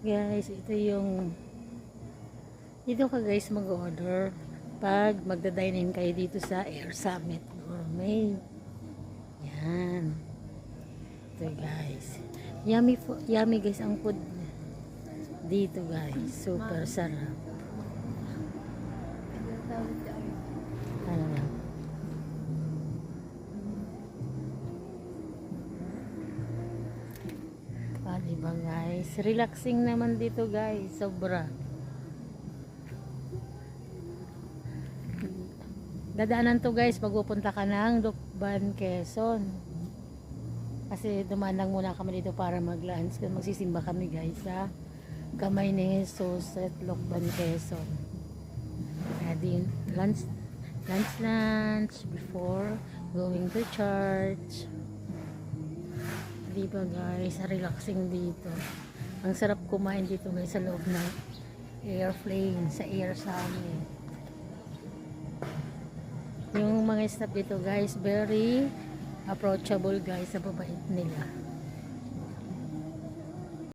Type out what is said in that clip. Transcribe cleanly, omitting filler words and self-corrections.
Guys, ito yung dito ka guys mag-order pag magda-dine-in kayo dito sa Air Summit Gourmet. Yan. Ito guys. Yummy guys ang food dito guys. Super sarap. Ano lang. Diba guys? Relaxing naman dito guys. Sobra. Dadaanan to guys pag pupunta ka ng Lucban, Quezon. Kasi dumaan lang muna kami dito para mag-lunch. Magsisimba kami guys sa Kamay ni Jesus at Lucban, Quezon. Kaya din lunch before going to church. Diba guys, relaxing dito. Ang sarap kumain dito guys sa loob ng airplane, sa Air Summit. Yung mga staff dito guys, very approachable guys, sa babait nila.